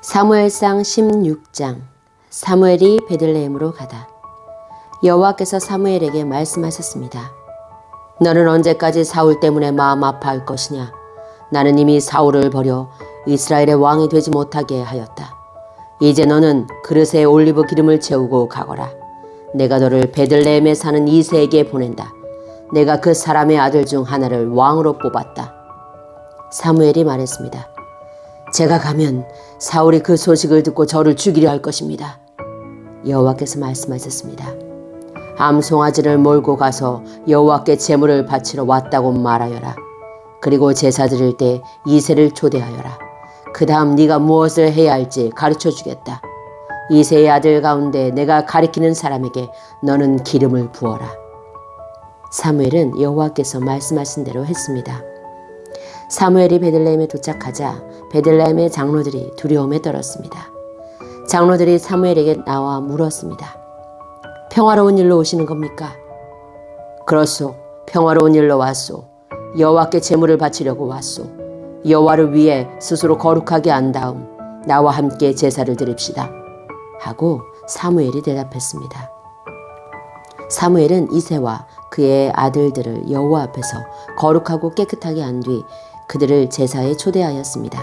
사무엘상 16장. 사무엘이 베들레헴으로 가다. 여호와께서 사무엘에게 말씀하셨습니다. 너는 언제까지 사울 때문에 마음 아파할 것이냐? 나는 이미 사울을 버려 이스라엘의 왕이 되지 못하게 하였다. 이제 너는 그릇에 올리브 기름을 채우고 가거라. 내가 너를 베들레헴에 사는 이새에게 보낸다. 내가 그 사람의 아들 중 하나를 왕으로 뽑았다. 사무엘이 말했습니다. 제가 가면 사울이 그 소식을 듣고 저를 죽이려 할 것입니다. 여호와께서 말씀하셨습니다. 암송아지를 몰고 가서 여호와께 제물을 바치러 왔다고 말하여라. 그리고 제사 드릴 때 이새를 초대하여라. 그 다음 네가 무엇을 해야 할지 가르쳐 주겠다. 이새의 아들 가운데 내가 가리키는 사람에게 너는 기름을 부어라. 사무엘은 여호와께서 말씀하신 대로 했습니다. 사무엘이 베들레헴에 도착하자 베들레헴의 장로들이 두려움에 떨었습니다. 장로들이 사무엘에게 나와 물었습니다. 평화로운 일로 오시는 겁니까? 그렇소. 평화로운 일로 왔소. 여호와께 제물을 바치려고 왔소. 여호와를 위해 스스로 거룩하게 한 다음 나와 함께 제사를 드립시다. 하고 사무엘이 대답했습니다. 사무엘은 이새와 그의 아들들을 여호와 앞에서 거룩하고 깨끗하게 한 뒤 그들을 제사에 초대하였습니다.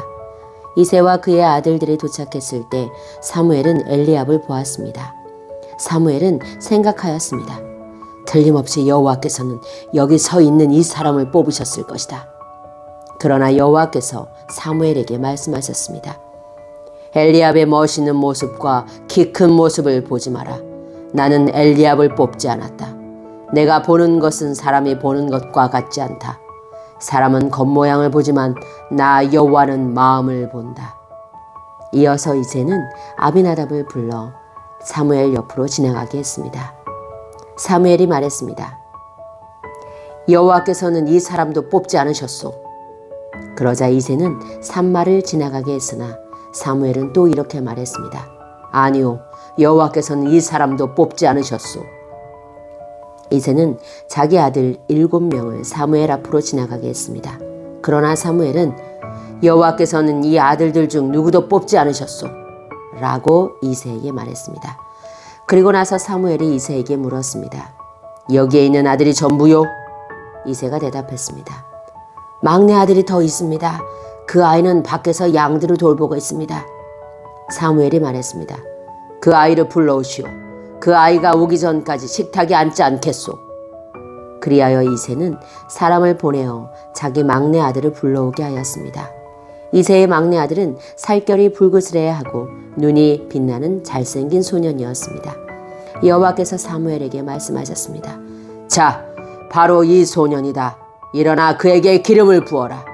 이새와 그의 아들들이 도착했을 때 사무엘은 엘리압을 보았습니다. 사무엘은 생각하였습니다. 틀림없이 여호와께서는 여기 서 있는 이 사람을 뽑으셨을 것이다. 그러나 여호와께서 사무엘에게 말씀하셨습니다. 엘리압의 멋있는 모습과 키 큰 모습을 보지 마라. 나는 엘리압을 뽑지 않았다. 내가 보는 것은 사람이 보는 것과 같지 않다. 사람은 겉모양을 보지만 나 여호와는 마음을 본다. 이어서 이새는 아비나답을 불러 사무엘 옆으로 지나가게 했습니다. 사무엘이 말했습니다. 여호와께서는 이 사람도 뽑지 않으셨소. 그러자 이새는 산마를 지나가게 했으나 사무엘은 또 이렇게 말했습니다. 아니요, 여호와께서는 이 사람도 뽑지 않으셨소. 이새는 자기 아들 7명을 사무엘 앞으로 지나가게 했습니다. 그러나 사무엘은 여호와께서는 이 아들들 중 누구도 뽑지 않으셨소. 라고 이새에게 말했습니다. 그리고 나서 사무엘이 이새에게 물었습니다. 여기에 있는 아들이 전부요? 이새가 대답했습니다. 막내 아들이 더 있습니다. 그 아이는 밖에서 양들을 돌보고 있습니다. 사무엘이 말했습니다. 그 아이를 불러오시오. 그 아이가 오기 전까지 식탁에 앉지 않겠소. 그리하여 이새는 사람을 보내어 자기 막내 아들을 불러오게 하였습니다. 이새의 막내 아들은 살결이 붉으스레하고 눈이 빛나는 잘생긴 소년이었습니다. 여호와께서 사무엘에게 말씀하셨습니다. 자, 바로 이 소년이다. 일어나 그에게 기름을 부어라.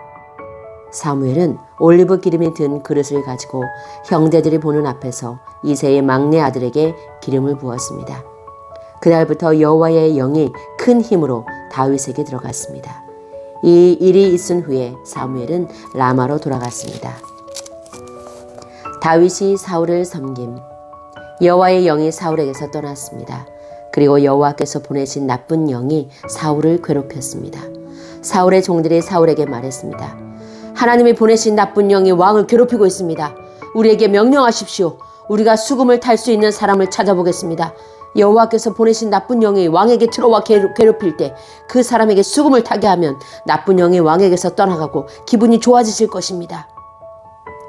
사무엘은 올리브 기름이 든 그릇을 가지고 형제들이 보는 앞에서 이새의 막내 아들에게 기름을 부었습니다. 그날부터 여호와의 영이 큰 힘으로 다윗에게 들어갔습니다. 이 일이 있은 후에 사무엘은 라마로 돌아갔습니다. 다윗이 사울을 섬김. 여호와의 영이 사울에게서 떠났습니다. 그리고 여호와께서 보내신 나쁜 영이 사울을 괴롭혔습니다. 사울의 종들이 사울에게 말했습니다. 하나님이 보내신 나쁜 영이 왕을 괴롭히고 있습니다. 우리에게 명령하십시오. 우리가 수금을 탈 수 있는 사람을 찾아보겠습니다. 여호와께서 보내신 나쁜 영이 왕에게 들어와 괴롭힐 때 그 사람에게 수금을 타게 하면 나쁜 영이 왕에게서 떠나가고 기분이 좋아지실 것입니다.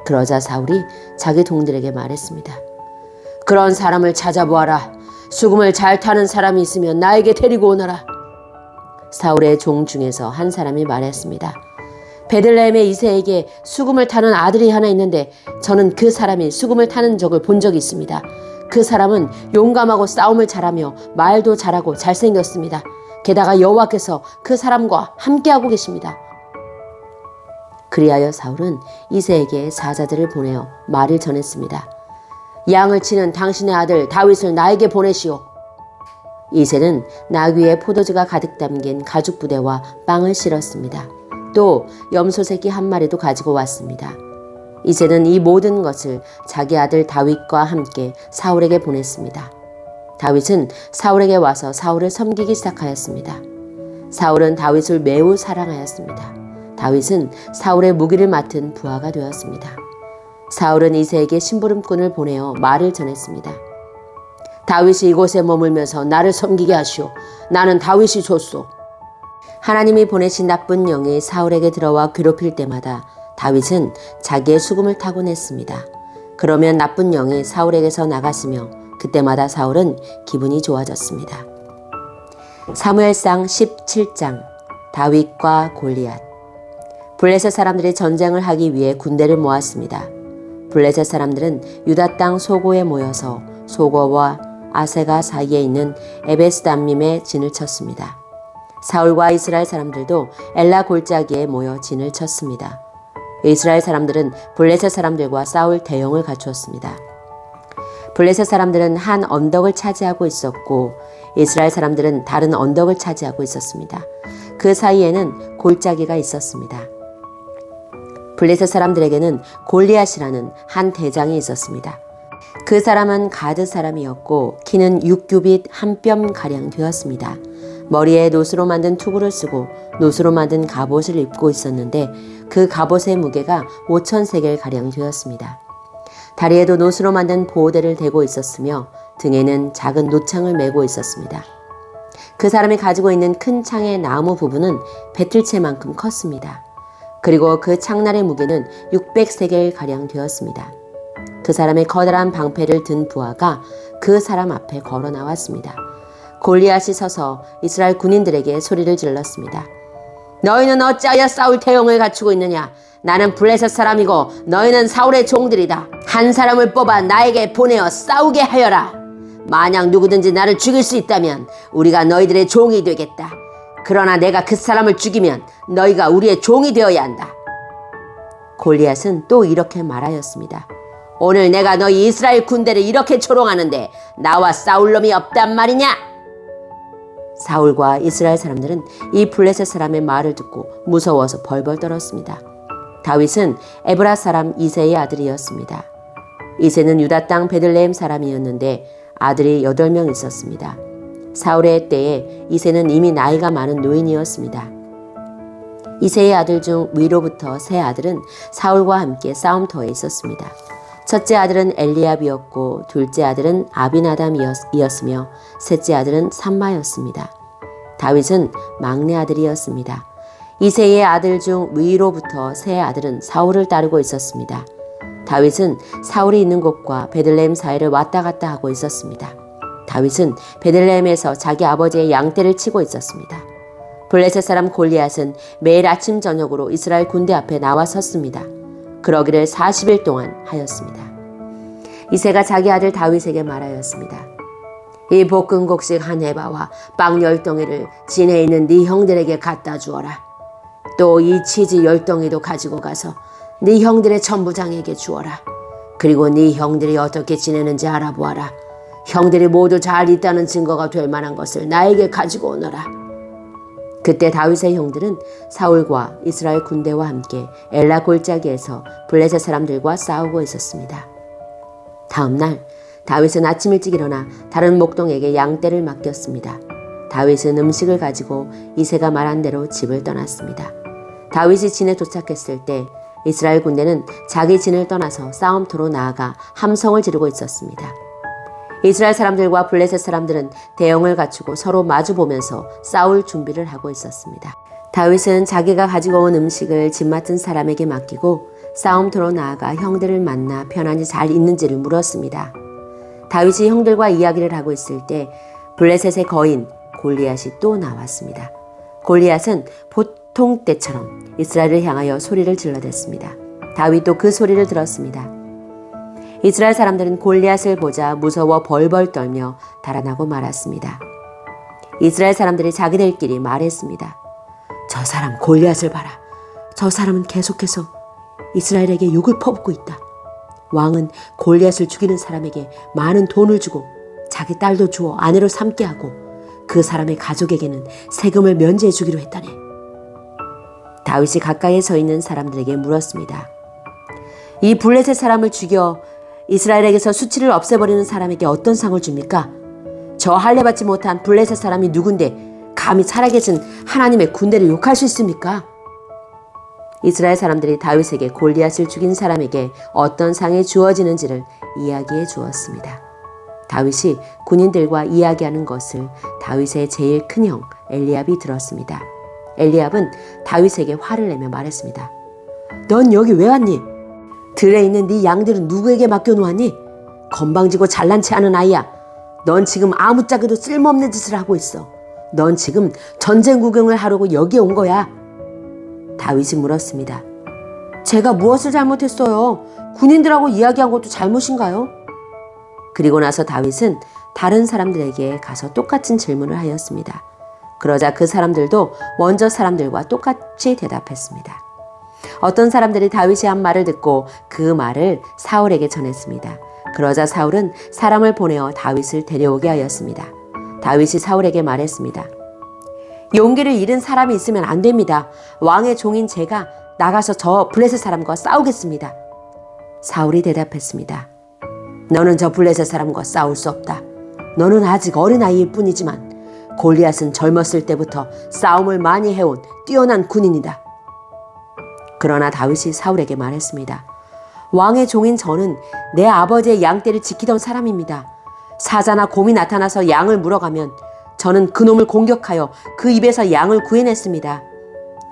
그러자 사울이 자기 동들에게 말했습니다. 그런 사람을 찾아보아라. 수금을 잘 타는 사람이 있으면 나에게 데리고 오너라. 사울의 종 중에서 한 사람이 말했습니다. 베들레헴의 이새에게 수금을 타는 아들이 하나 있는데 저는 그 사람이 수금을 타는 적을 본 적이 있습니다. 그 사람은 용감하고 싸움을 잘하며 말도 잘하고 잘생겼습니다. 게다가 여호와께서 그 사람과 함께하고 계십니다. 그리하여 사울은 이새에게 사자들을 보내어 말을 전했습니다. 양을 치는 당신의 아들 다윗을 나에게 보내시오. 이새는 나귀에 포도주가 가득 담긴 가죽 부대와 빵을 실었습니다. 또 염소 새끼 한 마리도 가지고 왔습니다. 이새는 이 모든 것을 자기 아들 다윗과 함께 사울에게 보냈습니다. 다윗은 사울에게 와서 사울을 섬기기 시작하였습니다. 사울은 다윗을 매우 사랑하였습니다. 다윗은 사울의 무기를 맡은 부하가 되었습니다. 사울은 이새에게 심부름꾼을 보내어 말을 전했습니다. 다윗이 이곳에 머물면서 나를 섬기게 하시오. 나는 다윗이 줬소. 하나님이 보내신 나쁜 영이 사울에게 들어와 괴롭힐 때마다 다윗은 자기의 수금을 타고 냈습니다. 그러면 나쁜 영이 사울에게서 나갔으며 그때마다 사울은 기분이 좋아졌습니다. 사무엘상 17장 다윗과 골리앗. 블레셋 사람들이 전쟁을 하기 위해 군대를 모았습니다. 블레셋 사람들은 유다 땅 소고에 모여서 소고와 아세가 사이에 있는 에베스담밈에 진을 쳤습니다. 사울과 이스라엘 사람들도 엘라 골짜기에 모여 진을 쳤습니다. 이스라엘 사람들은 블레셋 사람들과 싸울 대용을 갖추었습니다. 블레셋 사람들은 한 언덕을 차지하고 있었고 이스라엘 사람들은 다른 언덕을 차지하고 있었습니다. 그 사이에는 골짜기가 있었습니다. 블레셋 사람들에게는 골리앗이라는 한 대장이 있었습니다. 그 사람은 가드 사람이었고 키는 6규빗 한 뼘 가량 되었습니다. 머리에 노스로 만든 투구를 쓰고 노스로 만든 갑옷을 입고 있었는데 그 갑옷의 무게가 5,000세겔 가량 되었습니다. 다리에도 노스로 만든 보호대를 대고 있었으며 등에는 작은 노창을 메고 있었습니다. 그 사람이 가지고 있는 큰 창의 나무 부분은 배틀채만큼 컸습니다. 그리고 그 창날의 무게는 600세겔 가량 되었습니다. 그 사람의 커다란 방패를 든 부하가 그 사람 앞에 걸어 나왔습니다. 골리앗이 서서 이스라엘 군인들에게 소리를 질렀습니다. 너희는 어찌하여 싸울 대용을 갖추고 있느냐? 나는 블레셋 사람이고 너희는 사울의 종들이다. 한 사람을 뽑아 나에게 보내어 싸우게 하여라. 만약 누구든지 나를 죽일 수 있다면 우리가 너희들의 종이 되겠다. 그러나 내가 그 사람을 죽이면 너희가 우리의 종이 되어야 한다. 골리앗은 또 이렇게 말하였습니다. 오늘 내가 너희 이스라엘 군대를 이렇게 조롱하는데 나와 싸울 놈이 없단 말이냐? 사울과 이스라엘 사람들은 이 블레셋 사람의 말을 듣고 무서워서 벌벌 떨었습니다. 다윗은 에브라 사람 이새의 아들이었습니다. 이새는 유다 땅 베들레헴 사람이었는데 아들이 8명 있었습니다. 사울의 때에 이새는 이미 나이가 많은 노인이었습니다. 이새의 아들 중 위로부터 세 아들은 사울과 함께 싸움터에 있었습니다. 첫째 아들은 엘리압이었고 둘째 아들은 아비나담이었으며 셋째 아들은 삼마였습니다. 다윗은 막내 아들이었습니다. 이새의 아들 중 위로부터 세 아들은 사울을 따르고 있었습니다. 다윗은 사울이 있는 곳과 베들레헴 사이를 왔다 갔다 하고 있었습니다. 다윗은 베들레헴에서 자기 아버지의 양떼를 치고 있었습니다. 블레셋 사람 골리앗은 매일 아침 저녁으로 이스라엘 군대 앞에 나와 섰습니다. 그러기를 40일 동안 하였습니다. 이새가 자기 아들 다윗에게 말하였습니다. 이 볶음곡식 한 해바와 빵 10덩이를 진에 있는 네 형들에게 갖다 주어라. 또 이 치즈 10덩이도 가지고 가서 네 형들의 천부장에게 주어라. 그리고 네 형들이 어떻게 지내는지 알아보아라. 형들이 모두 잘 있다는 증거가 될 만한 것을 나에게 가지고 오너라. 그때 다윗의 형들은 사울과 이스라엘 군대와 함께 엘라 골짜기에서 블레셋 사람들과 싸우고 있었습니다. 다음 날 다윗은 아침 일찍 일어나 다른 목동에게 양떼를 맡겼습니다. 다윗은 음식을 가지고 이새가 말한 대로 집을 떠났습니다. 다윗이 진에 도착했을 때 이스라엘 군대는 자기 진을 떠나서 싸움터로 나아가 함성을 지르고 있었습니다. 이스라엘 사람들과 블레셋 사람들은 대형을 갖추고 서로 마주보면서 싸울 준비를 하고 있었습니다. 다윗은 자기가 가지고 온 음식을 집 맡은 사람에게 맡기고 싸움터로 나아가 형들을 만나 편안히 잘 있는지를 물었습니다. 다윗이 형들과 이야기를 하고 있을 때 블레셋의 거인 골리앗이 또 나왔습니다. 골리앗은 보통 때처럼 이스라엘을 향하여 소리를 질러댔습니다. 다윗도 그 소리를 들었습니다. 이스라엘 사람들은 골리앗을 보자 무서워 벌벌 떨며 달아나고 말았습니다. 이스라엘 사람들이 자기들끼리 말했습니다. 저 사람 골리앗을 봐라. 저 사람은 계속해서 이스라엘에게 욕을 퍼붓고 있다. 왕은 골리앗을 죽이는 사람에게 많은 돈을 주고 자기 딸도 주어 아내로 삼게 하고 그 사람의 가족에게는 세금을 면제해 주기로 했다네. 다윗이 가까이에 서 있는 사람들에게 물었습니다. 이 블레셋 사람을 죽여 이스라엘에게서 수치를 없애버리는 사람에게 어떤 상을 줍니까? 저 할례받지 못한 블레셋 사람이 누군데 감히 살아계신 하나님의 군대를 욕할 수 있습니까? 이스라엘 사람들이 다윗에게 골리앗을 죽인 사람에게 어떤 상이 주어지는지를 이야기해 주었습니다. 다윗이 군인들과 이야기하는 것을 다윗의 제일 큰 형 엘리압이 들었습니다. 엘리압은 다윗에게 화를 내며 말했습니다. 넌 여기 왜 왔니? 들에 있는 네 양들은 누구에게 맡겨놓았니? 건방지고 잘난 체 하는 아이야. 넌 지금 아무짝에도 쓸모없는 짓을 하고 있어. 넌 지금 전쟁 구경을 하려고 여기에 온 거야. 다윗이 물었습니다. 제가 무엇을 잘못했어요? 군인들하고 이야기한 것도 잘못인가요? 그리고 나서 다윗은 다른 사람들에게 가서 똑같은 질문을 하였습니다. 그러자 그 사람들도 먼저 사람들과 똑같이 대답했습니다. 어떤 사람들이 다윗이 한 말을 듣고 그 말을 사울에게 전했습니다. 그러자 사울은 사람을 보내어 다윗을 데려오게 하였습니다. 다윗이 사울에게 말했습니다. 용기를 잃은 사람이 있으면 안 됩니다. 왕의 종인 제가 나가서 저 블레셋 사람과 싸우겠습니다. 사울이 대답했습니다. 너는 저 블레셋 사람과 싸울 수 없다. 너는 아직 어린아이일 뿐이지만 골리앗은 젊었을 때부터 싸움을 많이 해온 뛰어난 군인이다. 그러나 다윗이 사울에게 말했습니다. 왕의 종인 저는 내 아버지의 양떼를 지키던 사람입니다. 사자나 곰이 나타나서 양을 물어가면 저는 그놈을 공격하여 그 입에서 양을 구해냈습니다.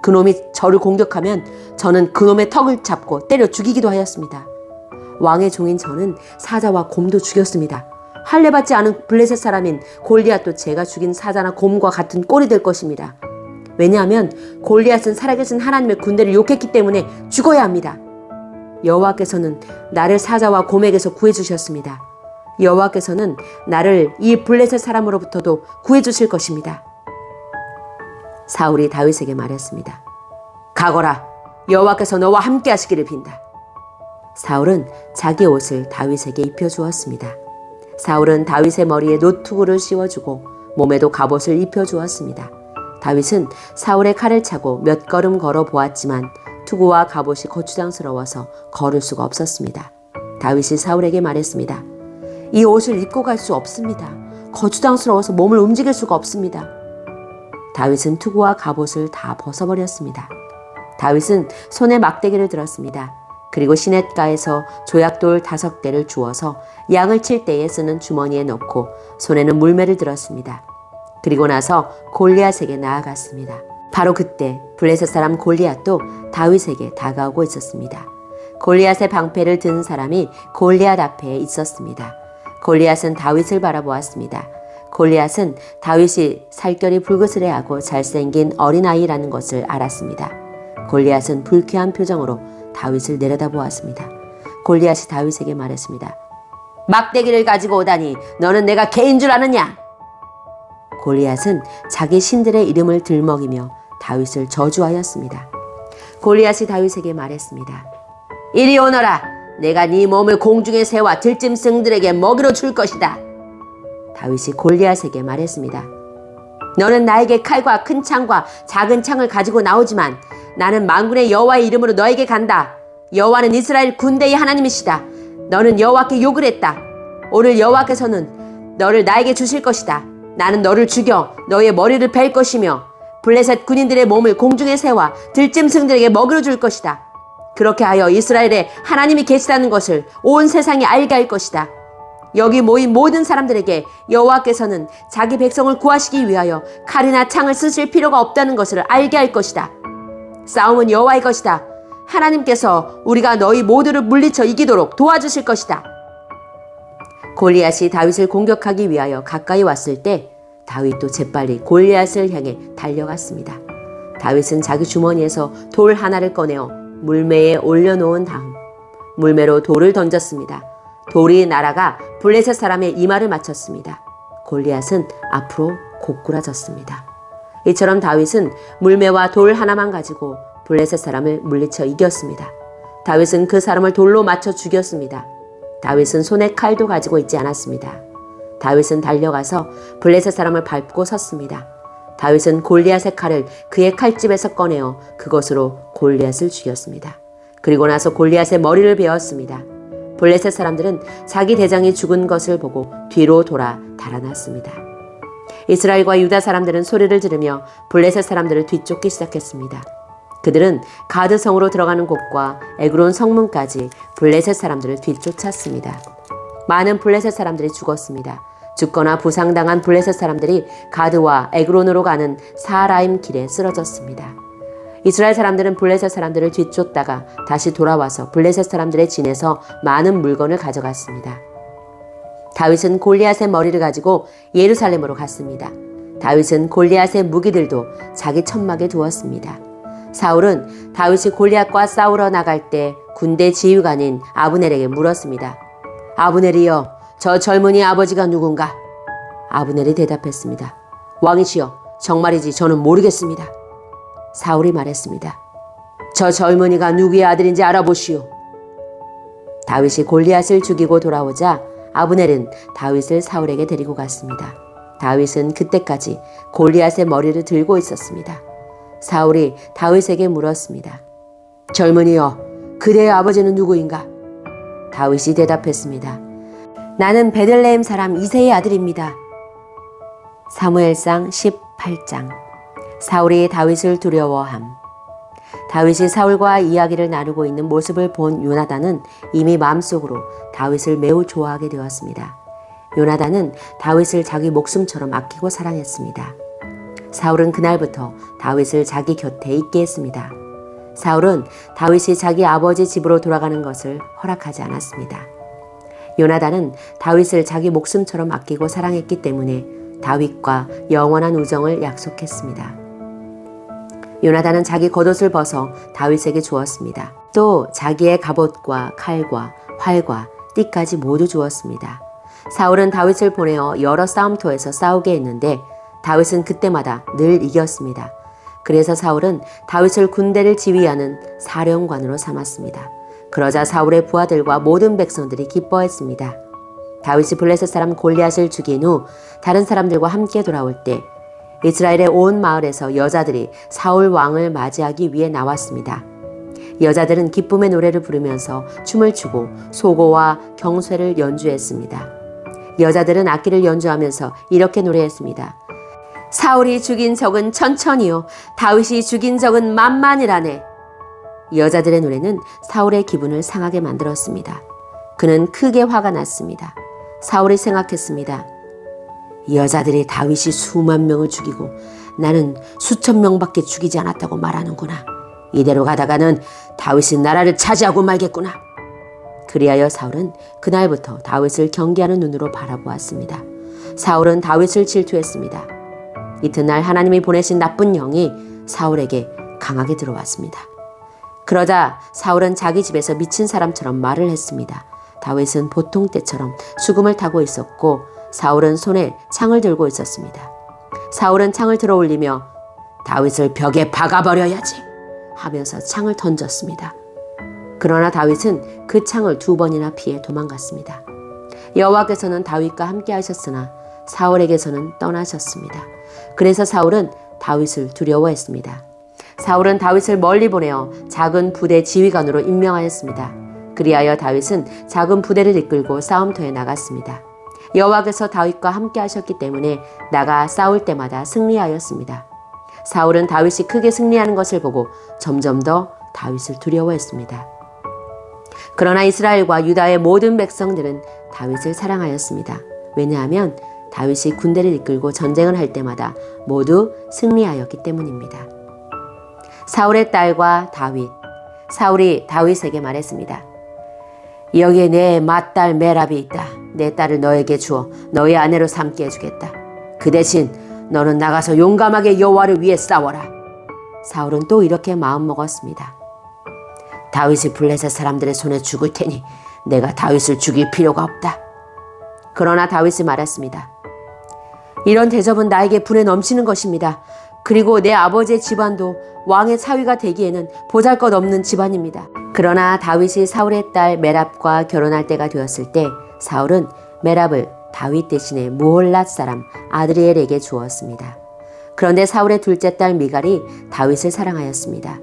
그놈이 저를 공격하면 저는 그놈의 턱을 잡고 때려 죽이기도 하였습니다. 왕의 종인 저는 사자와 곰도 죽였습니다. 할례받지 않은 블레셋 사람인 골리앗도 제가 죽인 사자나 곰과 같은 꼴이 될 것입니다. 왜냐하면 골리앗은 살아계신 하나님의 군대를 욕했기 때문에 죽어야 합니다. 여호와께서는 나를 사자와 곰에게서 구해주셨습니다. 여호와께서는 나를 이 블레셋 사람으로부터도 구해주실 것입니다. 사울이 다윗에게 말했습니다. 가거라. 여호와께서 너와 함께 하시기를 빈다. 사울은 자기 옷을 다윗에게 입혀주었습니다. 사울은 다윗의 머리에 노투구를 씌워주고 몸에도 갑옷을 입혀주었습니다. 다윗은 사울의 칼을 차고 몇 걸음 걸어 보았지만 투구와 갑옷이 거추장스러워서 걸을 수가 없었습니다. 다윗이 사울에게 말했습니다. 이 옷을 입고 갈 수 없습니다. 거추장스러워서 몸을 움직일 수가 없습니다. 다윗은 투구와 갑옷을 다 벗어버렸습니다. 다윗은 손에 막대기를 들었습니다. 그리고 시냇가에서 조약돌 5개를 주워서 양을 칠 때에 쓰는 주머니에 넣고 손에는 물매를 들었습니다. 그리고 나서 골리앗에게 나아갔습니다. 바로 그때 블레셋 사람 골리앗도 다윗에게 다가오고 있었습니다. 골리앗의 방패를 든 사람이 골리앗 앞에 있었습니다. 골리앗은 다윗을 바라보았습니다. 골리앗은 다윗이 살결이 불그스레하고 잘생긴 어린아이라는 것을 알았습니다. 골리앗은 불쾌한 표정으로 다윗을 내려다보았습니다. 골리앗이 다윗에게 말했습니다. 막대기를 가지고 오다니 너는 내가 개인 줄 아느냐? 골리앗은 자기 신들의 이름을 들먹이며 다윗을 저주하였습니다. 골리앗이 다윗에게 말했습니다. 이리 오너라. 내가 네 몸을 공중에 세워 들짐승들에게 먹이로 줄 것이다. 다윗이 골리앗에게 말했습니다. 너는 나에게 칼과 큰 창과 작은 창을 가지고 나오지만 나는 만군의 여호와의 이름으로 너에게 간다. 여호와는 이스라엘 군대의 하나님이시다. 너는 여호와께 욕을 했다. 오늘 여호와께서는 너를 나에게 주실 것이다. 나는 너를 죽여 너의 머리를 벨 것이며 블레셋 군인들의 몸을 공중에 세워 들짐승들에게 먹이로 줄 것이다. 그렇게 하여 이스라엘에 하나님이 계시다는 것을 온 세상이 알게 할 것이다. 여기 모인 모든 사람들에게 여호와께서는 자기 백성을 구하시기 위하여 칼이나 창을 쓰실 필요가 없다는 것을 알게 할 것이다. 싸움은 여호와의 것이다. 하나님께서 우리가 너희 모두를 물리쳐 이기도록 도와주실 것이다. 골리앗이 다윗을 공격하기 위하여 가까이 왔을 때 다윗도 재빨리 골리앗을 향해 달려갔습니다. 다윗은 자기 주머니에서 돌 하나를 꺼내어 물매에 올려놓은 다음 물매로 돌을 던졌습니다. 돌이 날아가 블레셋 사람의 이마를 맞췄습니다. 골리앗은 앞으로 고꾸라졌습니다. 이처럼 다윗은 물매와 돌 하나만 가지고 블레셋 사람을 물리쳐 이겼습니다. 다윗은 그 사람을 돌로 맞춰 죽였습니다. 다윗은 손에 칼도 가지고 있지 않았습니다. 다윗은 달려가서 블레셋 사람을 밟고 섰습니다. 다윗은 골리앗의 칼을 그의 칼집에서 꺼내어 그것으로 골리앗을 죽였습니다. 그리고 나서 골리앗의 머리를 베었습니다. 블레셋 사람들은 자기 대장이 죽은 것을 보고 뒤로 돌아 달아났습니다. 이스라엘과 유다 사람들은 소리를 지르며 블레셋 사람들을 뒤쫓기 시작했습니다. 그들은 가드 성으로 들어가는 곳과 에그론 성문까지 블레셋 사람들을 뒤쫓았습니다. 많은 블레셋 사람들이 죽었습니다. 죽거나 부상당한 블레셋 사람들이 가드와 에그론으로 가는 사라임 길에 쓰러졌습니다. 이스라엘 사람들은 블레셋 사람들을 뒤쫓다가 다시 돌아와서 블레셋 사람들의 진에서 많은 물건을 가져갔습니다. 다윗은 골리앗의 머리를 가지고 예루살렘으로 갔습니다. 다윗은 골리앗의 무기들도 자기 천막에 두었습니다. 사울은 다윗이 골리앗과 싸우러 나갈 때 군대 지휘관인 아브넬에게 물었습니다. 아브넬이여, 저 젊은이 아버지가 누군가? 아브넬이 대답했습니다. 왕이시여, 정말이지 저는 모르겠습니다. 사울이 말했습니다. 저 젊은이가 누구의 아들인지 알아보시오. 다윗이 골리앗을 죽이고 돌아오자 아브넬은 다윗을 사울에게 데리고 갔습니다. 다윗은 그때까지 골리앗의 머리를 들고 있었습니다. 사울이 다윗에게 물었습니다. 젊은이여, 그대의 아버지는 누구인가? 다윗이 대답했습니다. 나는 베들레헴 사람 이새의 아들입니다. 사무엘상 18장. 사울이 다윗을 두려워함. 다윗이 사울과 이야기를 나누고 있는 모습을 본 요나단은 이미 마음속으로 다윗을 매우 좋아하게 되었습니다. 요나단은 다윗을 자기 목숨처럼 아끼고 사랑했습니다. 사울은 그날부터 다윗을 자기 곁에 있게 했습니다. 사울은 다윗이 자기 아버지 집으로 돌아가는 것을 허락하지 않았습니다. 요나단은 다윗을 자기 목숨처럼 아끼고 사랑했기 때문에 다윗과 영원한 우정을 약속했습니다. 요나단은 자기 겉옷을 벗어 다윗에게 주었습니다. 또 자기의 갑옷과 칼과 활과 띠까지 모두 주었습니다. 사울은 다윗을 보내어 여러 싸움터에서 싸우게 했는데 다윗은 그때마다 늘 이겼습니다. 그래서 사울은 다윗을 군대를 지휘하는 사령관으로 삼았습니다. 그러자 사울의 부하들과 모든 백성들이 기뻐했습니다. 다윗이 블레셋 사람 골리앗을 죽인 후 다른 사람들과 함께 돌아올 때 이스라엘의 온 마을에서 여자들이 사울 왕을 맞이하기 위해 나왔습니다. 여자들은 기쁨의 노래를 부르면서 춤을 추고 소고와 경쇠를 연주했습니다. 여자들은 악기를 연주하면서 이렇게 노래했습니다. 사울이 죽인 적은 천천히요, 다윗이 죽인 적은 만만이라네. 여자들의 노래는 사울의 기분을 상하게 만들었습니다. 그는 크게 화가 났습니다. 사울이 생각했습니다. 여자들이 다윗이 수만 명을 죽이고 나는 수천 명밖에 죽이지 않았다고 말하는구나. 이대로 가다가는 다윗이 나라를 차지하고 말겠구나. 그리하여 사울은 그날부터 다윗을 경계하는 눈으로 바라보았습니다. 사울은 다윗을 질투했습니다. 이튿날 하나님이 보내신 나쁜 영이 사울에게 강하게 들어왔습니다. 그러자 사울은 자기 집에서 미친 사람처럼 말을 했습니다. 다윗은 보통 때처럼 수금을 타고 있었고 사울은 손에 창을 들고 있었습니다. 사울은 창을 들어 올리며 다윗을 벽에 박아버려야지 하면서 창을 던졌습니다. 그러나 다윗은 그 창을 2번이나 피해 도망갔습니다. 여호와께서는 다윗과 함께 하셨으나 사울에게서는 떠나셨습니다. 그래서 사울은 다윗을 두려워했습니다. 사울은 다윗을 멀리 보내어 작은 부대 지휘관으로 임명하였습니다. 그리하여 다윗은 작은 부대를 이끌고 싸움터에 나갔습니다. 여호와께서 다윗과 함께 하셨기 때문에 나가 싸울 때마다 승리하였습니다. 사울은 다윗이 크게 승리하는 것을 보고 점점 더 다윗을 두려워했습니다. 그러나 이스라엘과 유다의 모든 백성들은 다윗을 사랑하였습니다. 왜냐하면 다윗이 군대를 이끌고 전쟁을 할 때마다 모두 승리하였기 때문입니다. 사울의 딸과 다윗. 사울이 다윗에게 말했습니다. 여기에 내 맏딸 메랍이 있다. 내 딸을 너에게 주어 너의 아내로 삼게 해주겠다. 그 대신 너는 나가서 용감하게 여호와를 위해 싸워라. 사울은 또 이렇게 마음먹었습니다. 다윗이 블레셋 사람들의 손에 죽을 테니 내가 다윗을 죽일 필요가 없다. 그러나 다윗이 말했습니다. 이런 대접은 나에게 분에 넘치는 것입니다. 그리고 내 아버지의 집안도 왕의 사위가 되기에는 보잘것없는 집안입니다. 그러나 다윗이 사울의 딸 메랍과 결혼할 때가 되었을 때 사울은 메랍을 다윗 대신에 무홀랏 사람 아드리엘에게 주었습니다. 그런데 사울의 둘째 딸 미갈이 다윗을 사랑하였습니다.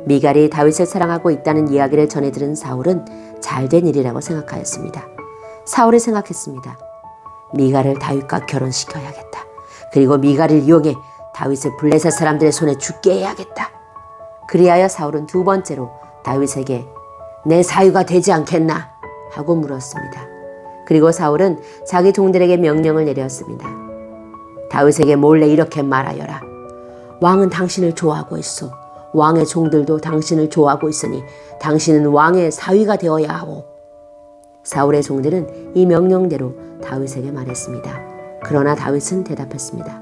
미갈이 다윗을 사랑하고 있다는 이야기를 전해 들은 사울은 잘된 일이라고 생각하였습니다. 사울이 생각했습니다. 미갈을 다윗과 결혼시켜야겠다. 그리고 미갈을 이용해 다윗을 블레셋 사람들의 손에 죽게 해야겠다. 그리하여 사울은 두 번째로 다윗에게 내 사위가 되지 않겠나 하고 물었습니다. 그리고 사울은 자기 종들에게 명령을 내렸습니다. 다윗에게 몰래 이렇게 말하여라. 왕은 당신을 좋아하고 있어. 왕의 종들도 당신을 좋아하고 있으니 당신은 왕의 사위가 되어야 하오. 사울의 종들은 이 명령대로 다윗에게 말했습니다. 그러나 다윗은 대답했습니다.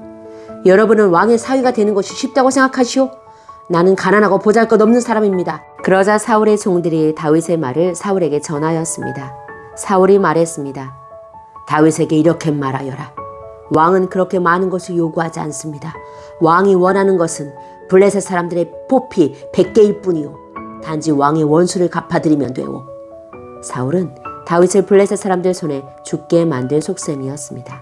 여러분은 왕의 사위가 되는 것이 쉽다고 생각하시오? 나는 가난하고 보잘것없는 사람입니다. 그러자 사울의 종들이 다윗의 말을 사울에게 전하였습니다. 사울이 말했습니다. 다윗에게 이렇게 말하여라. 왕은 그렇게 많은 것을 요구하지 않습니다. 왕이 원하는 것은 블레셋 사람들의 포피 100개일 뿐이요. 단지 왕의 원수를 갚아드리면 되오. 사울은 다윗을 블레셋 사람들 손에 죽게 만들 속셈이었습니다.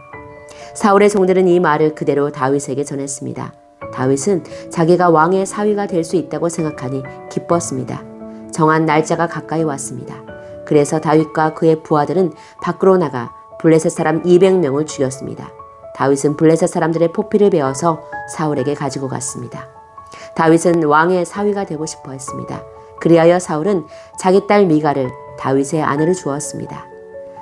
사울의 종들은 이 말을 그대로 다윗에게 전했습니다. 다윗은 자기가 왕의 사위가 될 수 있다고 생각하니 기뻤습니다. 정한 날짜가 가까이 왔습니다. 그래서 다윗과 그의 부하들은 밖으로 나가 블레셋 사람 200명을 죽였습니다. 다윗은 블레셋 사람들의 포피를 베어서 사울에게 가지고 갔습니다. 다윗은 왕의 사위가 되고 싶어 했습니다. 그리하여 사울은 자기 딸 미갈을 다윗의 아내로 주었습니다.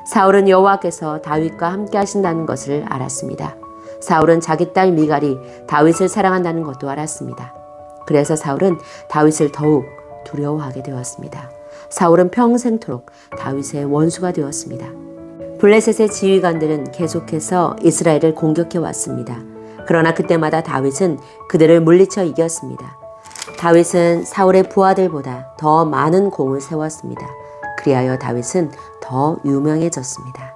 사울은 여호와께서 다윗과 함께 하신다는 것을 알았습니다. 사울은 자기 딸 미갈이 다윗을 사랑한다는 것도 알았습니다. 그래서 사울은 다윗을 더욱 두려워하게 되었습니다. 사울은 평생토록 다윗의 원수가 되었습니다. 블레셋의 지휘관들은 계속해서 이스라엘을 공격해 왔습니다. 그러나 그때마다 다윗은 그들을 물리쳐 이겼습니다. 다윗은 사울의 부하들보다 더 많은 공을 세웠습니다. 그리하여 다윗은 더 유명해졌습니다.